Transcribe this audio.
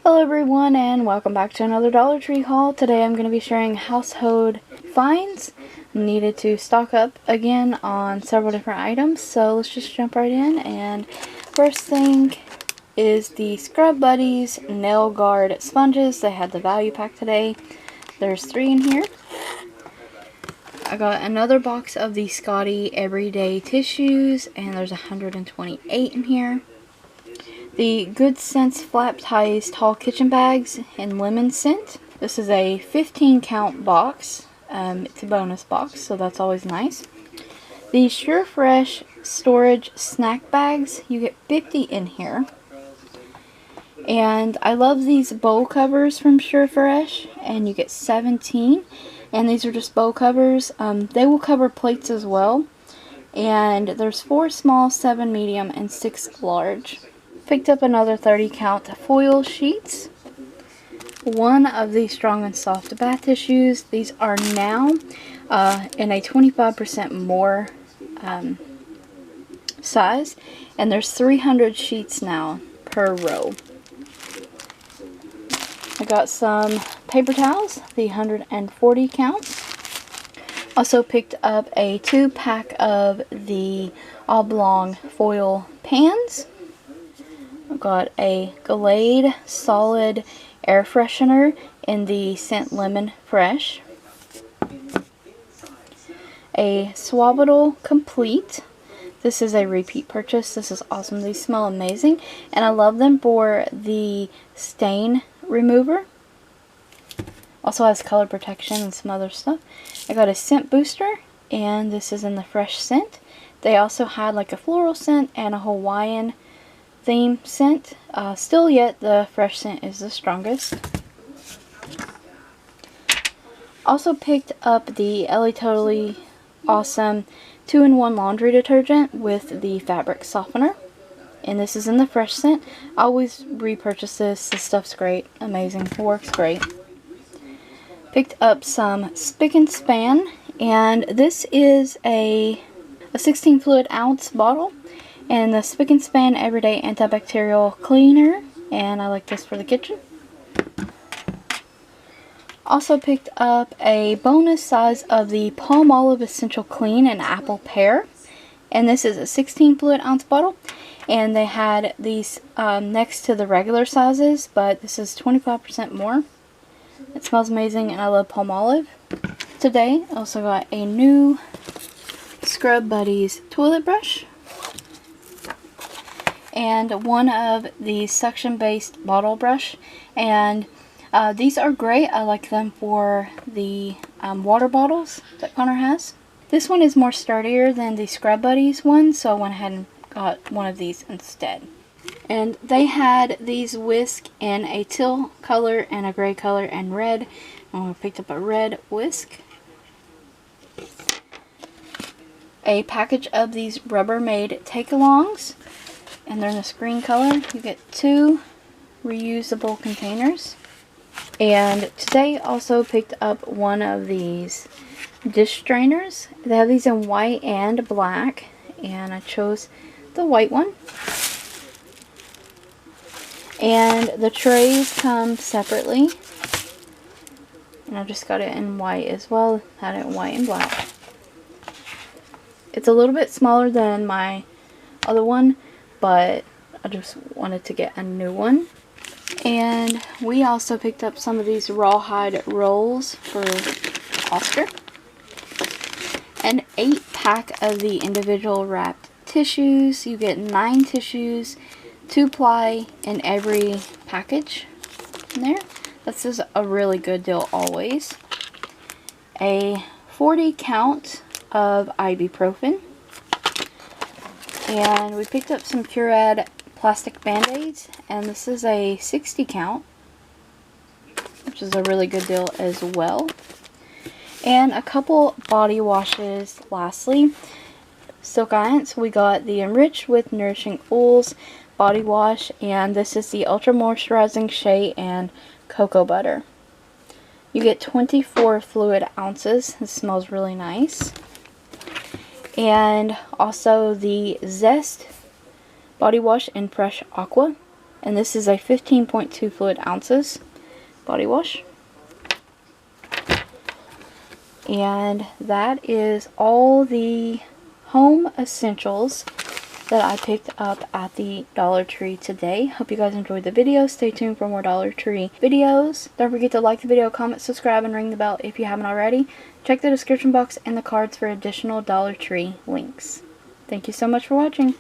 Hello everyone and welcome back to another Dollar Tree haul. Today I'm going to be sharing household finds. Needed to stock up again on several different items, so let's just jump right in. And first thing is the Scrub Buddies Nail Guard Sponges. They had the value pack today. There's 3 in here. I got another box of the Scotty Everyday Tissues, and there's 128 in here. The Good Sense Flap Ties Tall Kitchen Bags in Lemon Scent. This is a 15 count box. It's a bonus box, so that's always nice. The Sure Fresh Storage Snack Bags. You get 50 in here. And I love these bowl covers from Sure Fresh, and you get 17. And these are just bowl covers. They will cover plates as well. And there's 4 small, 7 medium, and 6 large. Picked up another 30 count foil sheets. One of the Strong and Soft bath tissues. These are now in a 25% more size. And there's 300 sheets now per row. I got some paper towels, the 140 count. Also picked up a 2-pack of the oblong foil pans. I've got a Glade Solid Air Freshener in the scent Lemon Fresh. A Swabaddle Complete. This is a repeat purchase. This is awesome. These smell amazing. And I love them for the stain remover. Also has color protection and some other stuff. I got a scent booster, and this is in the fresh scent. They also had like a floral scent and a Hawaiian theme scent. Still yet the fresh scent is the strongest. Also picked up the Ellie Totally Awesome 2-in-1 laundry detergent with the fabric softener, and this is in the fresh scent. I always repurchase this. This stuff's great, amazing, it works great. Picked up some Spick and Span, and this is a 16 fluid ounce bottle. And the Spick and Span Everyday Antibacterial Cleaner, and I like this for the kitchen. Also picked up a bonus size of the Palmolive Essential Clean and Apple Pear, and this is a 16 fluid ounce bottle. And they had these next to the regular sizes, but this is 25% more. It smells amazing, and I love Palmolive. Today I also got a new Scrub Buddies toilet brush, and one of the suction-based bottle brush, and these are great. I like them for the water bottles that Connor has. This one is more sturdier than the Scrub Buddies one, so I went ahead and got one of these instead. And they had these whisk in a teal color and a gray color and red. And we picked up a red whisk. A package of these Rubbermaid take-alongs, and they're in the green color. You get 2 reusable containers. And today also picked up one of these dish strainers. They have these in white and black, and I chose the white one. And the trays come separately, and I just got it in white as well. Had it in white and black. It's a little bit smaller than my other one, but I just wanted to get a new one. And we also picked up some of these rawhide rolls for Oscar. An 8-pack of the individual wrapped tissues. You get 9 tissues, 2-ply in every package in there. This is a really good deal always. A 40 count of ibuprofen. And we picked up some Curad plastic band-aids, and this is a 60 count, which is a really good deal as well. And a couple body washes lastly. Silk Ants, we got the Enriched with Nourishing Oils body wash, and this is the Ultra Moisturizing Shea and Cocoa Butter. You get 24 fluid ounces. This smells really nice. And also the Zest body wash in Fresh Aqua, And this is a 15.2 fluid ounces body wash. And that is all the home essentials that I picked up at the Dollar Tree today. Hope you guys enjoyed the video. Stay tuned for more Dollar Tree videos. Don't forget to like the video, comment, subscribe, and ring the bell if you haven't already. Check the description box and the cards for additional Dollar Tree links. Thank you so much for watching.